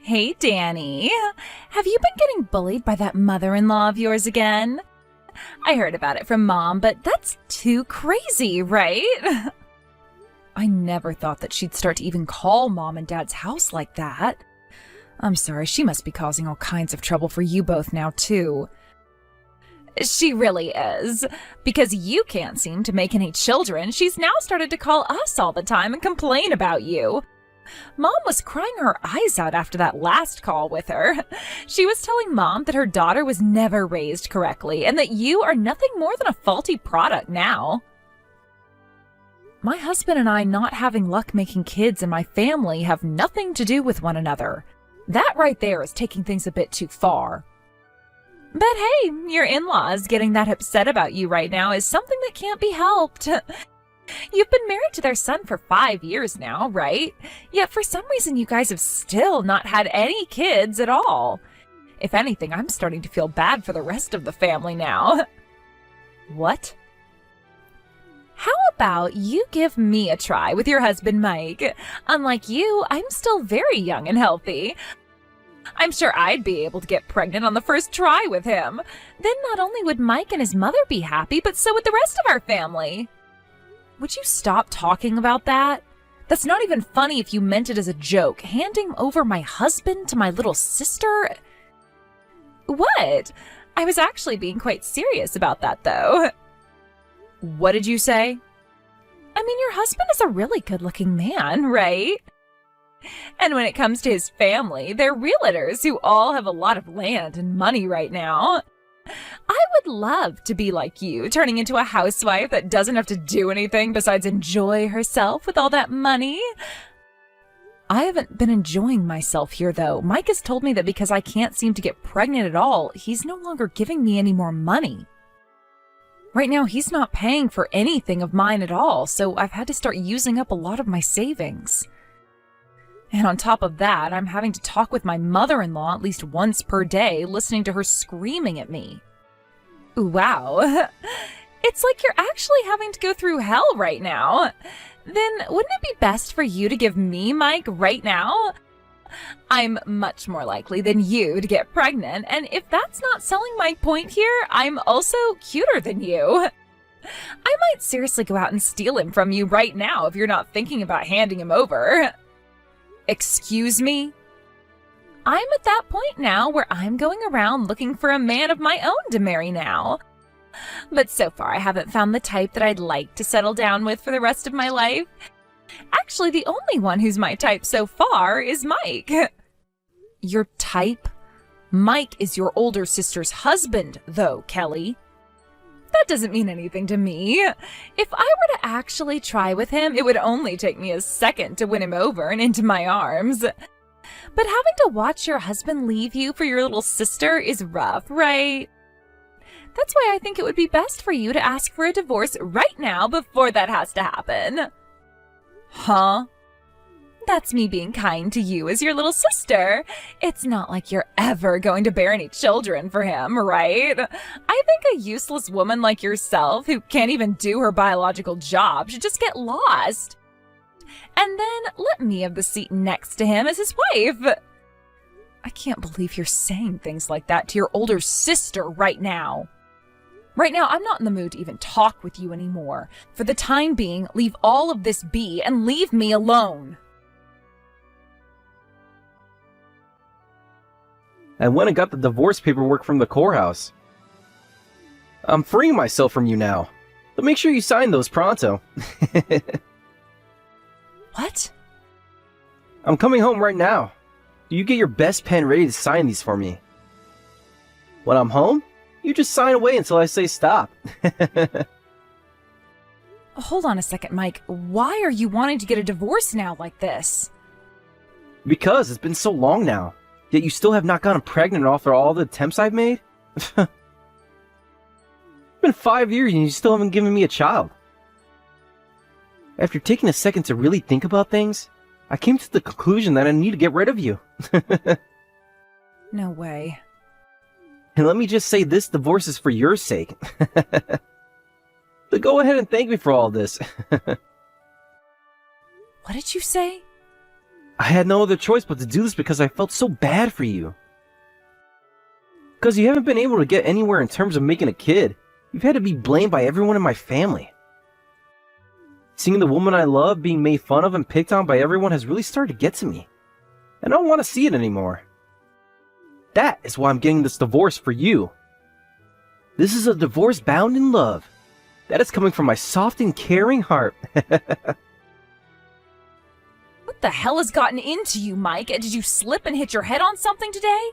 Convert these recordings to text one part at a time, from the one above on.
Hey, Danny. Have you been getting bullied by that mother-in-law of yours again? I heard about it from Mom, but that's too crazy, right? I never thought that she'd start to even call Mom and Dad's house like that. I'm sorry, she must be causing all kinds of trouble for you both now, too. She really is. Because you can't seem to make any children, she's now started to call us all the time and complain about you. Mom was crying her eyes out after that last call with her. She was telling Mom that her daughter was never raised correctly and that you are nothing more than a faulty product now. My husband and I not having luck making kids in my family have nothing to do with one another. That right there is taking things a bit too far. But hey, your in-laws getting that upset about you right now is something that can't be helped. You've been married to their son for 5 years now, right? Yet for some reason you guys have still not had any kids at all. If anything, I'm starting to feel bad for the rest of the family now. What? How about you give me a try with your husband, Mike? Unlike you, I'm still very young and healthy. I'm sure I'd be able to get pregnant on the first try with him. Then not only would Mike and his mother be happy, but so would the rest of our family. Would you stop talking about that? That's not even funny if you meant it as a joke. Handing over my husband to my little sister? What? I was actually being quite serious about that, though. What did you say? I mean, your husband is a really good-looking man, right? And when it comes to his family, they're realtors who all have a lot of land and money right now. I would love to be like you, turning into a housewife that doesn't have to do anything besides enjoy herself with all that money. I haven't been enjoying myself here, though. Mike has told me that because I can't seem to get pregnant at all, he's no longer giving me any more money. Right now, he's not paying for anything of mine at all, so I've had to start using up a lot of my savings. And on top of that, I'm having to talk with my mother-in-law at least once per day, listening to her screaming at me. Wow. It's like you're actually having to go through hell right now. Then wouldn't it be best for you to give me Mike right now? I'm much more likely than you to get pregnant, and if that's not selling my point here, I'm also cuter than you. I might seriously go out and steal him from you right now if you're not thinking about handing him over. Excuse me? I'm at that point now where I'm going around looking for a man of my own to marry now. But so far I haven't found the type that I'd like to settle down with for the rest of my life. Actually, the only one who's my type so far is Mike. Your type? Mike is your older sister's husband, though, Kelly. That doesn't mean anything to me. If I were to actually try with him, it would only take me a second to win him over and into my arms. But having to watch your husband leave you for your little sister is rough, right? That's why I think it would be best for you to ask for a divorce right now before that has to happen. Huh? That's me being kind to you as your little sister. It's not like you're ever going to bear any children for him, right? I think a useless woman like yourself, who can't even do her biological job, should just get lost. And then let me have the seat next to him as his wife. I can't believe you're saying things like that to your older sister right now. Right now, I'm not in the mood to even talk with you anymore. For the time being, leave all of this be and leave me alone. I went and got the divorce paperwork from the courthouse. I'm freeing myself from you now. But make sure you sign those pronto. What? I'm coming home right now. You get your best pen ready to sign these for me. When I'm home, you just sign away until I say stop. Hold on a second, Mike. Why are you wanting to get a divorce now like this? Because it's been so long now. Yet you still have not gotten pregnant after all the attempts I've made? It's been 5 years and you still haven't given me a child. After taking a second to really think about things, I came to the conclusion that I need to get rid of you. No way. And let me just say this divorce is for your sake. So go ahead and thank me for all this. What did you say? I had no other choice but to do this because I felt so bad for you. Because you haven't been able to get anywhere in terms of making a kid. You've had to be blamed by everyone in my family. Seeing the woman I love being made fun of and picked on by everyone has really started to get to me. And I don't want to see it anymore. That is why I'm getting this divorce for you. This is a divorce bound in love. That is coming from my soft and caring heart. What the hell has gotten into you, Mike? Did you slip and hit your head on something today?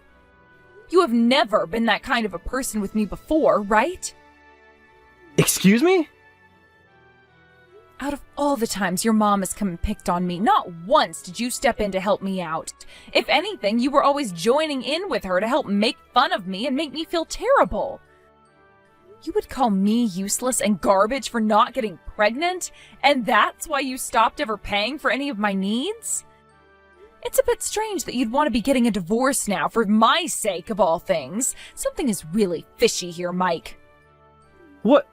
You have never been that kind of a person with me before, right? Excuse me? Out of all the times your mom has come and picked on me, not once did you step in to help me out. If anything, you were always joining in with her to help make fun of me and make me feel terrible. You would call me useless and garbage for not getting pregnant, and that's why you stopped ever paying for any of my needs? It's a bit strange that you'd want to be getting a divorce now for my sake of all things. Something is really fishy here, Mike. What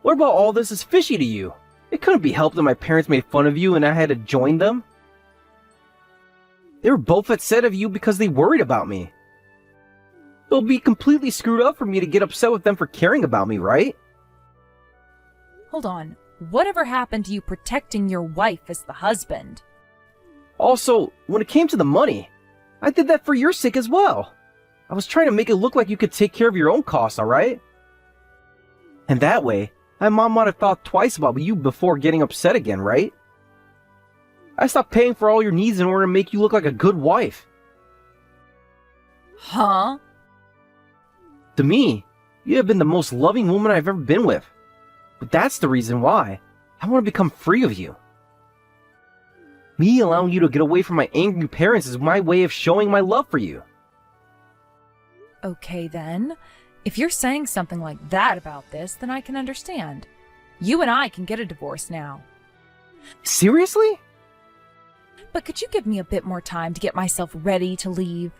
about all this is fishy to you? It couldn't be helped that my parents made fun of you and I had to join them. They were both upset of you because they worried about me. It'll be completely screwed up for me to get upset with them for caring about me, right? Hold on. Whatever happened to you protecting your wife as the husband? Also, when it came to the money, I did that for your sake as well. I was trying to make it look like you could take care of your own costs, alright? And that way, my mom might have thought twice about you before getting upset again, right? I stopped paying for all your needs in order to make you look like a good wife. Huh? To me, you have been the most loving woman I've ever been with. But that's the reason why I want to become free of you. Me allowing you to get away from my angry parents is my way of showing my love for you. Okay then. If you're saying something like that about this, then I can understand. You and I can get a divorce now. Seriously? But could you give me a bit more time to get myself ready to leave?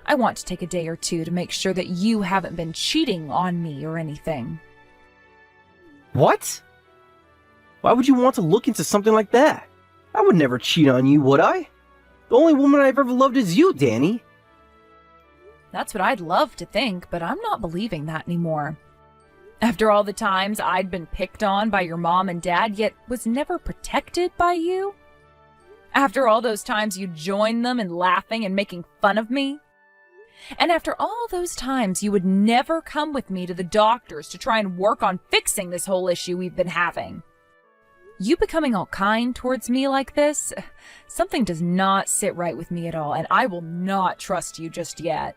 I want to take a day or two to make sure that you haven't been cheating on me or anything. What? Why would you want to look into something like that? I would never cheat on you, would I? The only woman I've ever loved is you, Danny. That's what I'd love to think, but I'm not believing that anymore. After all the times I'd been picked on by your mom and dad, yet was never protected by you? After all those times you joined them in laughing and making fun of me? And after all those times you would never come with me to the doctors to try and work on fixing this whole issue we've been having? You becoming all kind towards me like this? Something does not sit right with me at all, and I will not trust you just yet.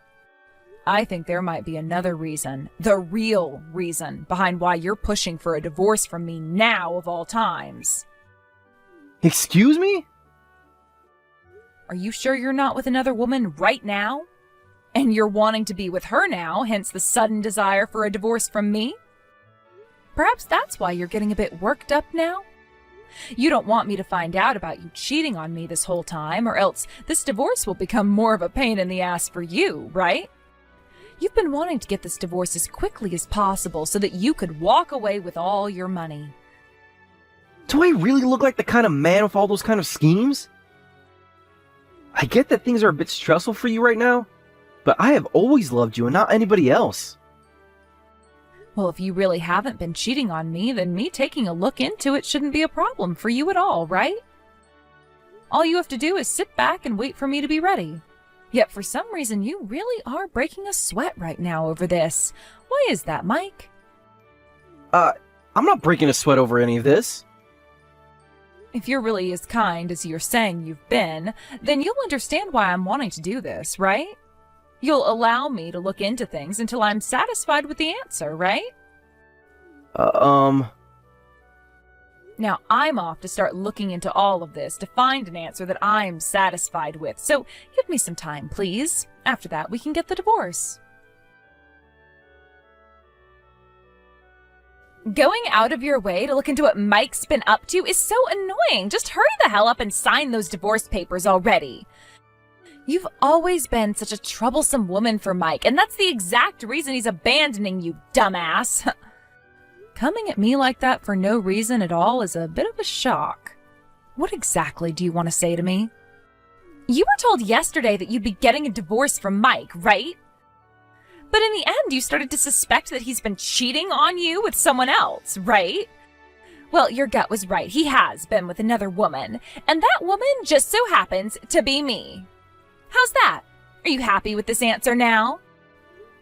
I think there might be another reason, the real reason, behind why you're pushing for a divorce from me now of all times. Excuse me? Are you sure you're not with another woman right now? And you're wanting to be with her now, hence the sudden desire for a divorce from me? Perhaps that's why you're getting a bit worked up now? You don't want me to find out about you cheating on me this whole time, or else this divorce will become more of a pain in the ass for you, right? You've been wanting to get this divorce as quickly as possible so that you could walk away with all your money. Do I really look like the kind of man with all those kind of schemes? I get that things are a bit stressful for you right now, but I have always loved you and not anybody else. Well, if you really haven't been cheating on me, then me taking a look into it shouldn't be a problem for you at all, right? All you have to do is sit back and wait for me to be ready. Yet for some reason, you really are breaking a sweat right now over this. Why is that, Mike? I'm not breaking a sweat over any of this. If you're really as kind as you're saying you've been, then you'll understand why I'm wanting to do this, right? You'll allow me to look into things until I'm satisfied with the answer, right? Now, I'm off to start looking into all of this to find an answer that I'm satisfied with. So give me some time, please. After that, we can get the divorce. Going out of your way to look into what Mike's been up to is so annoying. Just hurry the hell up and sign those divorce papers already. You've always been such a troublesome woman for Mike, and that's the exact reason he's abandoning you, dumbass. Coming at me like that for no reason at all is a bit of a shock. What exactly do you want to say to me? You were told yesterday that you'd be getting a divorce from Mike, right? But in the end, you started to suspect that he's been cheating on you with someone else, right? Well, your gut was right. He has been with another woman, and that woman just so happens to be me. How's that? Are you happy with this answer now?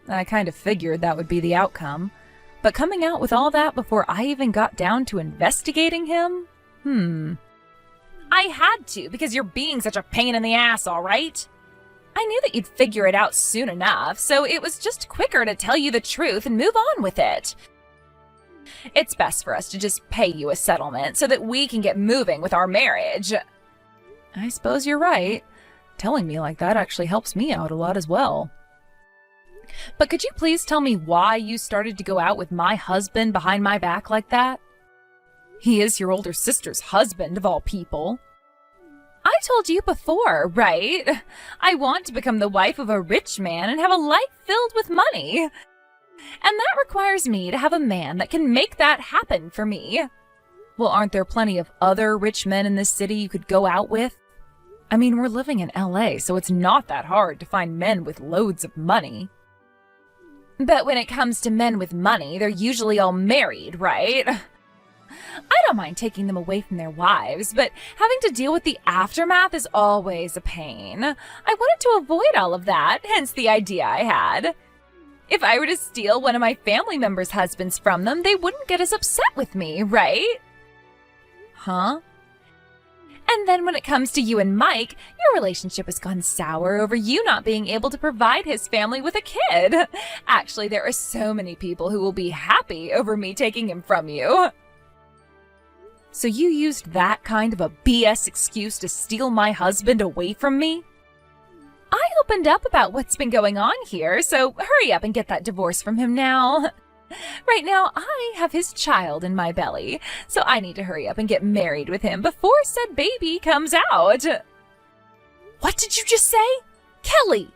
I kind of figured that would be the outcome, but coming out with all that before I even got down to investigating him? I had to, because you're being such a pain in the ass, all right? I knew that you'd figure it out soon enough, so it was just quicker to tell you the truth and move on with it. It's best for us to just pay you a settlement so that we can get moving with our marriage. I suppose you're right. Telling me like that actually helps me out a lot as well. But could you please tell me why you started to go out with my husband behind my back like that? He is your older sister's husband, of all people. I told you before, right? I want to become the wife of a rich man and have a life filled with money. And that requires me to have a man that can make that happen for me. Well, aren't there plenty of other rich men in this city you could go out with? I mean, we're living in LA, so it's not that hard to find men with loads of money. But when it comes to men with money, they're usually all married, right? I don't mind taking them away from their wives, but having to deal with the aftermath is always a pain. I wanted to avoid all of that, hence the idea I had. If I were to steal one of my family members' husbands from them, they wouldn't get as upset with me, right? Huh? And then when it comes to you and Mike, your relationship has gone sour over you not being able to provide his family with a kid. Actually, there are so many people who will be happy over me taking him from you. So you used that kind of a BS excuse to steal my husband away from me? I opened up about what's been going on here, so hurry up and get that divorce from him now. Right now, I have his child in my belly, so I need to hurry up and get married with him before said baby comes out. What did you just say? Kelly,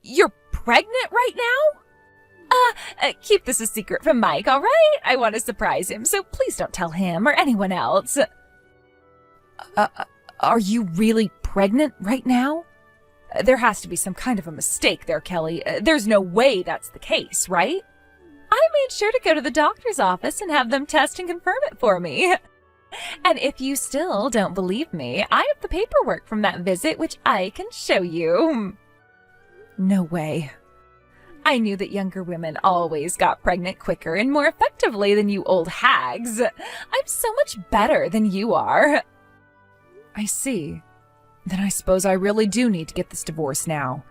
you're pregnant right now? Keep this a secret from Mike, all right? I want to surprise him, so please don't tell him or anyone else. Are you really pregnant right now? There has to be some kind of a mistake there, Kelly. There's no way that's the case, right? I made sure to go to the doctor's office and have them test and confirm it for me. And if you still don't believe me, I have the paperwork from that visit, which I can show you. No way. I knew that younger women always got pregnant quicker and more effectively than you old hags. I'm so much better than you are. I see. Then I suppose I really do need to get this divorce now.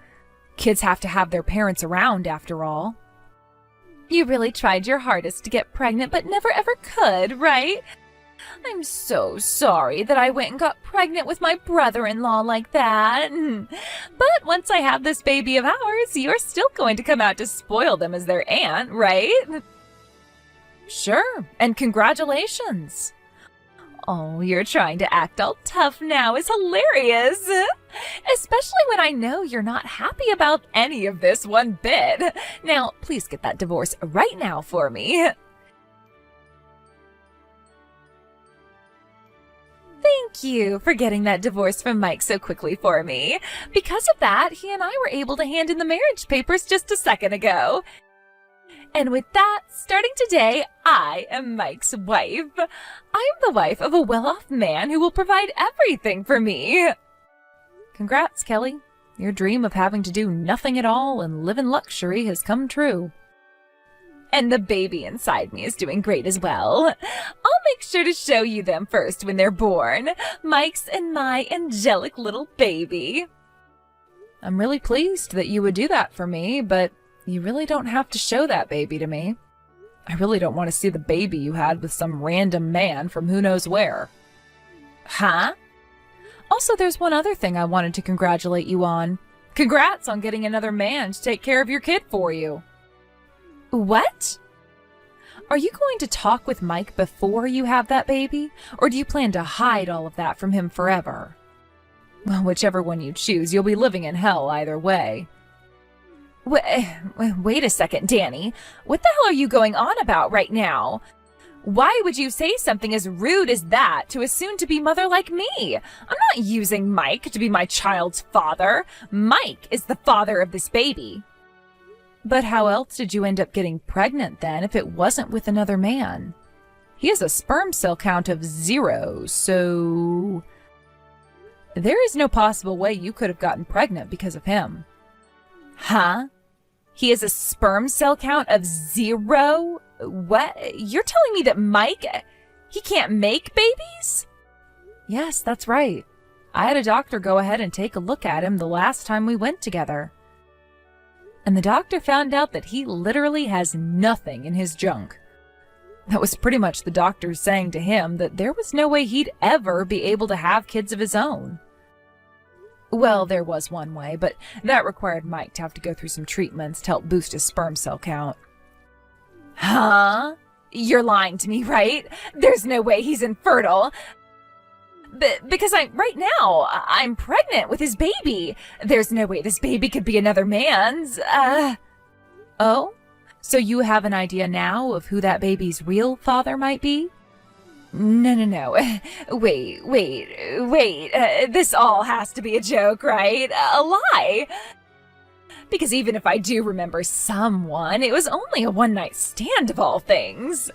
Kids have to have their parents around, after all. You really tried your hardest to get pregnant, but never ever could, right? I'm so sorry that I went and got pregnant with my brother-in-law like that. But once I have this baby of ours, you're still going to come out to spoil them as their aunt, right? Sure, and congratulations. Oh, you're trying to act all tough now is hilarious. Especially when I know you're not happy about any of this one bit. Now, please get that divorce right now for me. Thank you for getting that divorce from Mike so quickly for me. Because of that, he and I were able to hand in the marriage papers just a second ago. And with that, starting today, I am Mike's wife. I'm the wife of a well-off man who will provide everything for me. Congrats, Kelly. Your dream of having to do nothing at all and live in luxury has come true. And the baby inside me is doing great as well. I'll make sure to show you them first when they're born. Mike's and my angelic little baby. I'm really pleased that you would do that for me, but you really don't have to show that baby to me. I really don't want to see the baby you had with some random man from who knows where. Huh? Also, there's one other thing I wanted to congratulate you on. Congrats on getting another man to take care of your kid for you. What? Are you going to talk with Mike before you have that baby? Or do you plan to hide all of that from him forever? Well, whichever one you choose, you'll be living in hell either way. Wait a second, Danny. What the hell are you going on about right now? Why would you say something as rude as that to a soon-to-be mother like me? I'm not using Mike to be my child's father. Mike is the father of this baby. But how else did you end up getting pregnant then if it wasn't with another man? He has a sperm cell count of 0, so there is no possible way you could have gotten pregnant because of him. Huh? He has a sperm cell count of 0? What? You're telling me that Mike, he can't make babies? Yes, that's right. I had a doctor go ahead and take a look at him the last time we went together. And the doctor found out that he literally has nothing in his junk. That was pretty much the doctor saying to him that there was no way he'd ever be able to have kids of his own. Well, there was one way, but that required Mike to have to go through some treatments to help boost his sperm cell count. Huh? You're lying to me, right? There's no way he's infertile. Because right now, I'm pregnant with his baby. There's no way this baby could be another man's. Oh? So you have an idea now of who that baby's real father might be? No. Wait. This all has to be a joke, right? A lie. Because even if I do remember someone, it was only a one-night stand of all things.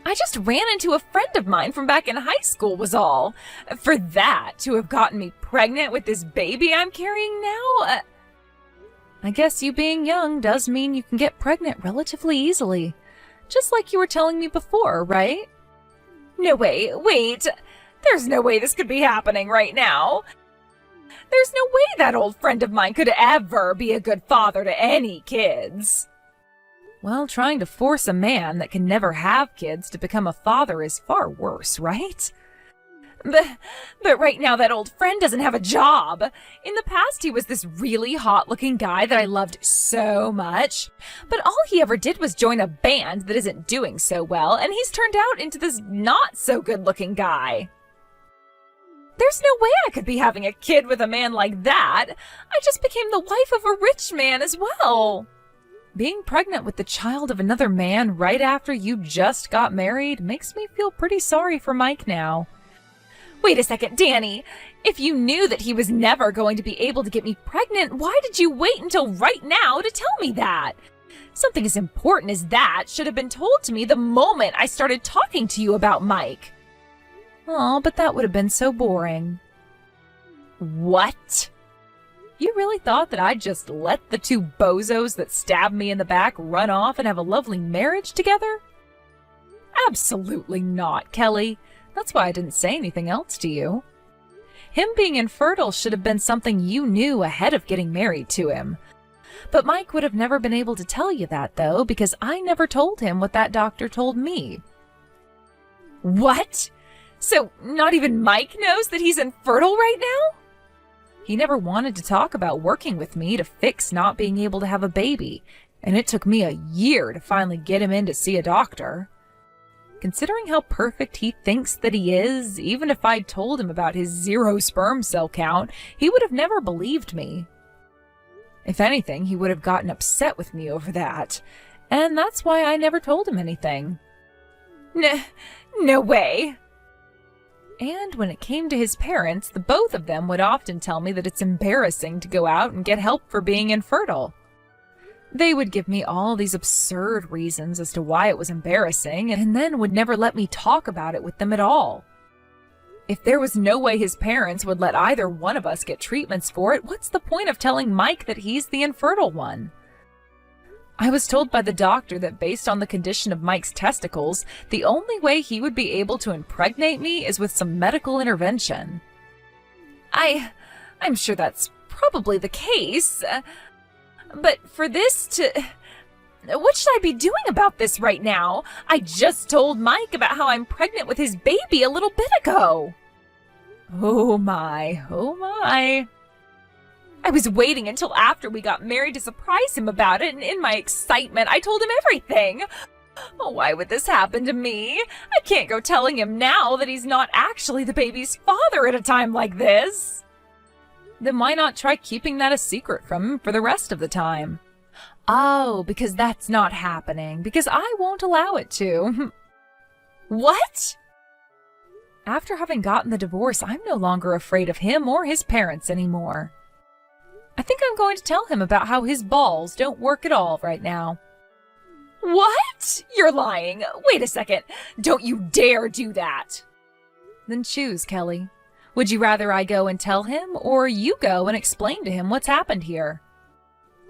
I just ran into a friend of mine from back in high school was all. For that to have gotten me pregnant with this baby I'm carrying now? I guess you being young does mean you can get pregnant relatively easily. Just like you were telling me before, right? No, wait. There's no way this could be happening right now. There's no way that old friend of mine could ever be a good father to any kids. Well, trying to force a man that can never have kids to become a father is far worse, right? But right now that old friend doesn't have a job. In the past, he was this really hot-looking guy that I loved so much. But all he ever did was join a band that isn't doing so well, and he's turned out into this not-so-good-looking guy. There's no way I could be having a kid with a man like that. I just became the wife of a rich man as well. Being pregnant with the child of another man right after you just got married makes me feel pretty sorry for Mike now. Wait a second, Danny. If you knew that he was never going to be able to get me pregnant, why did you wait until right now to tell me that? Something as important as that should have been told to me the moment I started talking to you about Mike. Oh, but that would have been so boring. What? You really thought that I'd just let the two bozos that stabbed me in the back run off and have a lovely marriage together? Absolutely not, Kelly. That's why I didn't say anything else to you. Him being infertile should have been something you knew ahead of getting married to him. But Mike would have never been able to tell you that, though, because I never told him what that doctor told me. What? So not even Mike knows that he's infertile right now? He never wanted to talk about working with me to fix not being able to have a baby, and it took me a year to finally get him in to see a doctor. Considering how perfect he thinks that he is, even if I'd told him about his 0 sperm cell count, he would have never believed me. If anything, he would have gotten upset with me over that, and that's why I never told him anything. No way. And when it came to his parents, the both of them would often tell me that it's embarrassing to go out and get help for being infertile. They would give me all these absurd reasons as to why it was embarrassing, and then would never let me talk about it with them at all. If there was no way his parents would let either one of us get treatments for it, what's the point of telling Mike that he's the infertile one? I was told by the doctor that based on the condition of Mike's testicles, the only way he would be able to impregnate me is with some medical intervention. I'm sure that's probably the case. But for this to... What should I be doing about this right now? I just told Mike about how I'm pregnant with his baby a little bit ago. Oh my. I was waiting until after we got married to surprise him about it, and in my excitement, I told him everything. Oh, why would this happen to me? I can't go telling him now that he's not actually the baby's father at a time like this. Then why not try keeping that a secret from him for the rest of the time? Oh, because that's not happening, because I won't allow it to. What? After having gotten the divorce, I'm no longer afraid of him or his parents anymore. I think I'm going to tell him about how his balls don't work at all right now. What? You're lying. Wait a second. Don't you dare do that. Then choose, Kelly. Would you rather I go and tell him, or you go and explain to him what's happened here?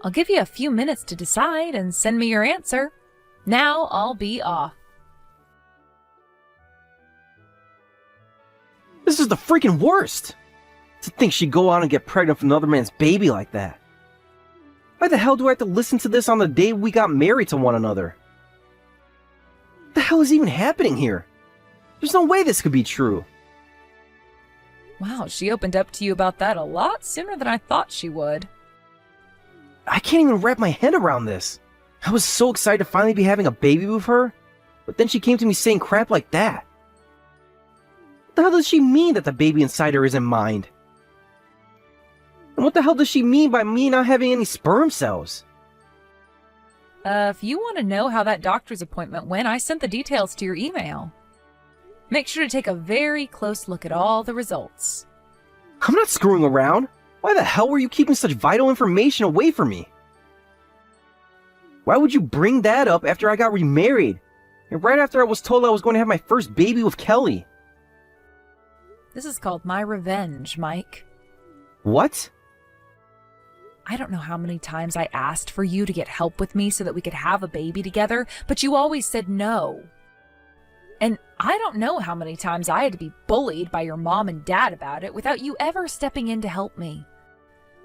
I'll give you a few minutes to decide and send me your answer. Now I'll be off. This is the freaking worst! To think she'd go out and get pregnant with another man's baby like that. Why the hell do I have to listen to this on the day we got married to one another? What the hell is even happening here? There's no way this could be true. Wow, she opened up to you about that a lot sooner than I thought she would. I can't even wrap my head around this. I was so excited to finally be having a baby with her, but then she came to me saying crap like that. What the hell does she mean that the baby inside her isn't mine? And what the hell does she mean by me not having any sperm cells? If you want to know how that doctor's appointment went, I sent the details to your email. Make sure to take a very close look at all the results. I'm not screwing around. Why the hell were you keeping such vital information away from me? Why would you bring that up after I got remarried? And right after I was told I was going to have my first baby with Kelly? This is called my revenge, Mike. What? I don't know how many times I asked for you to get help with me so that we could have a baby together, but you always said no. And I don't know how many times I had to be bullied by your mom and dad about it without you ever stepping in to help me.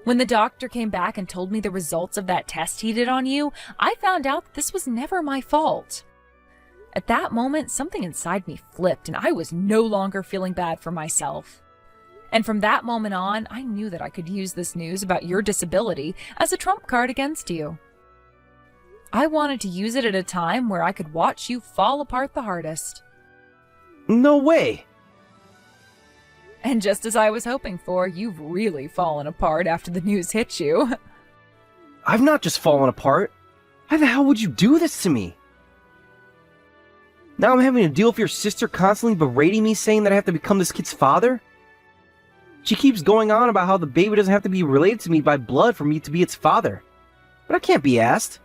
When the doctor came back and told me the results of that test he did on you, I found out that this was never my fault. At that moment, something inside me flipped and I was no longer feeling bad for myself. And from that moment on, I knew that I could use this news about your disability as a trump card against you. I wanted to use it at a time where I could watch you fall apart the hardest. No way! And just as I was hoping for, you've really fallen apart after the news hit you. I've not just fallen apart. Why the hell would you do this to me? Now I'm having to deal with your sister constantly berating me, saying that I have to become this kid's father? She keeps going on about how the baby doesn't have to be related to me by blood for me to be its father. But I can't be asked.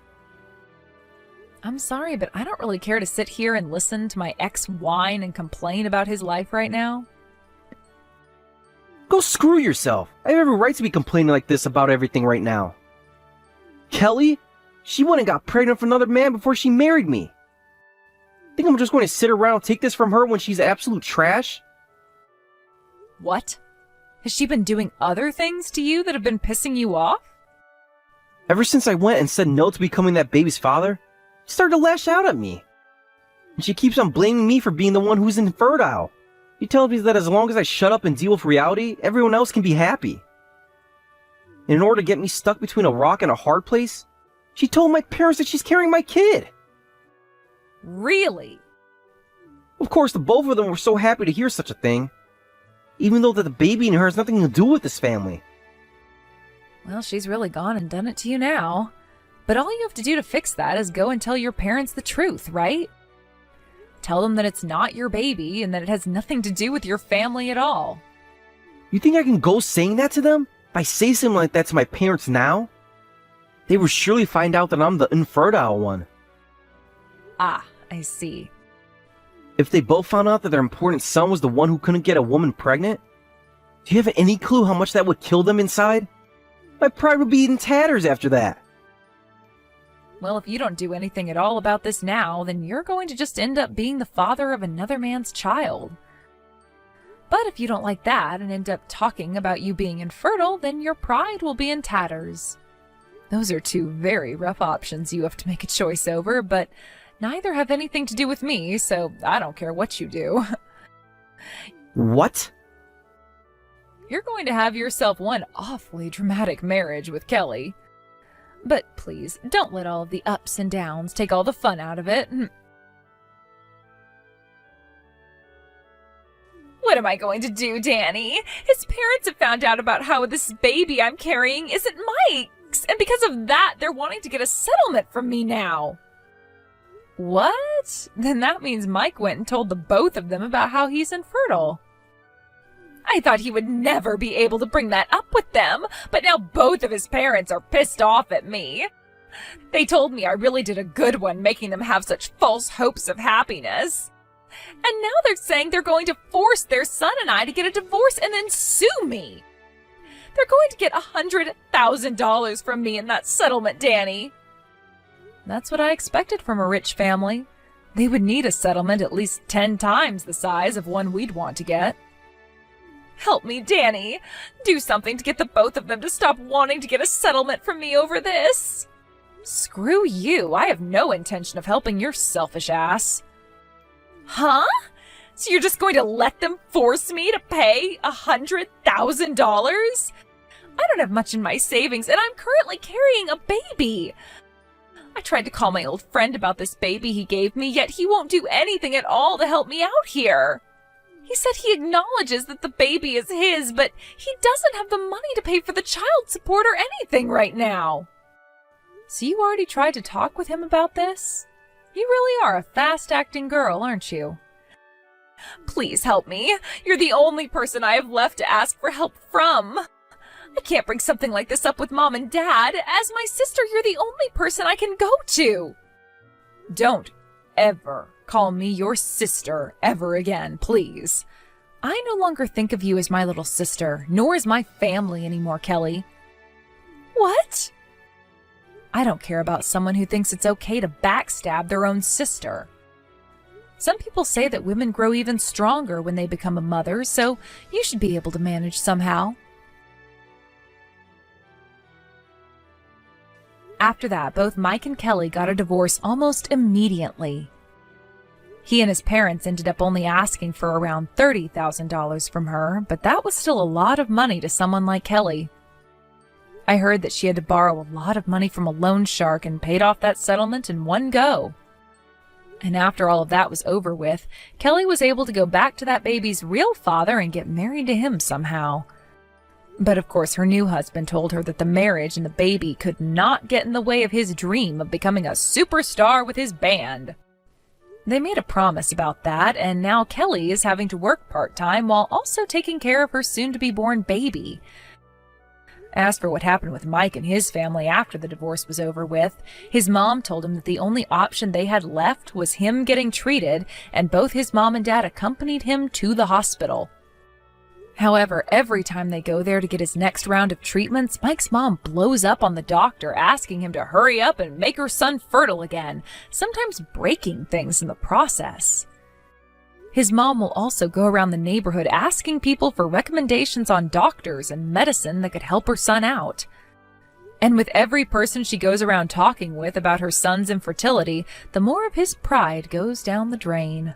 I'm sorry, but I don't really care to sit here and listen to my ex whine and complain about his life right now. Go screw yourself. I have every right to be complaining like this about everything right now. Kelly? She went and got pregnant with another man before she married me. Think I'm just going to sit around and take this from her when she's absolute trash? What? Has she been doing other things to you that have been pissing you off? Ever since I went and said no to becoming that baby's father, she started to lash out at me. And she keeps on blaming me for being the one who's infertile. She tells me that as long as I shut up and deal with reality, everyone else can be happy. And in order to get me stuck between a rock and a hard place, she told my parents that she's carrying my kid. Really? Of course, the both of them were so happy to hear such a thing. Even though that the baby in her has nothing to do with this family. Well, she's really gone and done it to you now. But all you have to do to fix that is go and tell your parents the truth, right? Tell them that it's not your baby and that it has nothing to do with your family at all. You think I can go saying that to them? If I say something like that to my parents now? They will surely find out that I'm the infertile one. Ah, I see. If they both found out that their important son was the one who couldn't get a woman pregnant, do you have any clue how much that would kill them inside? My pride would be in tatters after that. Well, if you don't do anything at all about this now, then you're going to just end up being the father of another man's child. But if you don't like that and end up talking about you being infertile, then your pride will be in tatters. Those are two very rough options you have to make a choice over, but neither have anything to do with me, so I don't care what you do. What? You're going to have yourself one awfully dramatic marriage with Kelly. But please, don't let all of the ups and downs take all the fun out of it. What am I going to do, Danny? His parents have found out about how this baby I'm carrying isn't Mike's, and because of that, they're wanting to get a settlement from me now. What? Then that means Mike went and told the both of them about how he's infertile. I thought he would never be able to bring that up with them, but now both of his parents are pissed off at me. They told me I really did a good one making them have such false hopes of happiness. And now they're saying they're going to force their son and I to get a divorce and then sue me. They're going to get $100,000 from me in that settlement, Danny. That's what I expected from a rich family. They would need a settlement at least 10 times the size of one we'd want to get. Help me, Danny. Do something to get the both of them to stop wanting to get a settlement from me over this. Screw you. I have no intention of helping your selfish ass. Huh? So you're just going to let them force me to pay $100,000? I don't have much in my savings, and I'm currently carrying a baby. I tried to call my old friend about this baby he gave me, yet he won't do anything at all to help me out here. He said he acknowledges that the baby is his, but he doesn't have the money to pay for the child support or anything right now. So you already tried to talk with him about this? You really are a fast-acting girl, aren't you? Please help me. You're the only person I have left to ask for help from. I can't bring something like this up with Mom and Dad. As my sister, you're the only person I can go to. Don't ever call me your sister ever again, please. I no longer think of you as my little sister, nor as my family anymore, Kelly. What? I don't care about someone who thinks it's okay to backstab their own sister. Some people say that women grow even stronger when they become a mother, so you should be able to manage somehow. After that, both Mike and Kelly got a divorce almost immediately. He and his parents ended up only asking for around $30,000 from her, but that was still a lot of money to someone like Kelly. I heard that she had to borrow a lot of money from a loan shark and paid off that settlement in one go. And after all of that was over with, Kelly was able to go back to that baby's real father and get married to him somehow. But of course, her new husband told her that the marriage and the baby could not get in the way of his dream of becoming a superstar with his band. They made a promise about that, and now Kelly is having to work part-time while also taking care of her soon-to-be-born baby. As for what happened with Mike and his family after the divorce was over with, his mom told him that the only option they had left was him getting treated, and both his mom and dad accompanied him to the hospital. However, every time they go there to get his next round of treatments, Mike's mom blows up on the doctor, asking him to hurry up and make her son fertile again, sometimes breaking things in the process. His mom will also go around the neighborhood asking people for recommendations on doctors and medicine that could help her son out. And with every person she goes around talking with about her son's infertility, the more of his pride goes down the drain.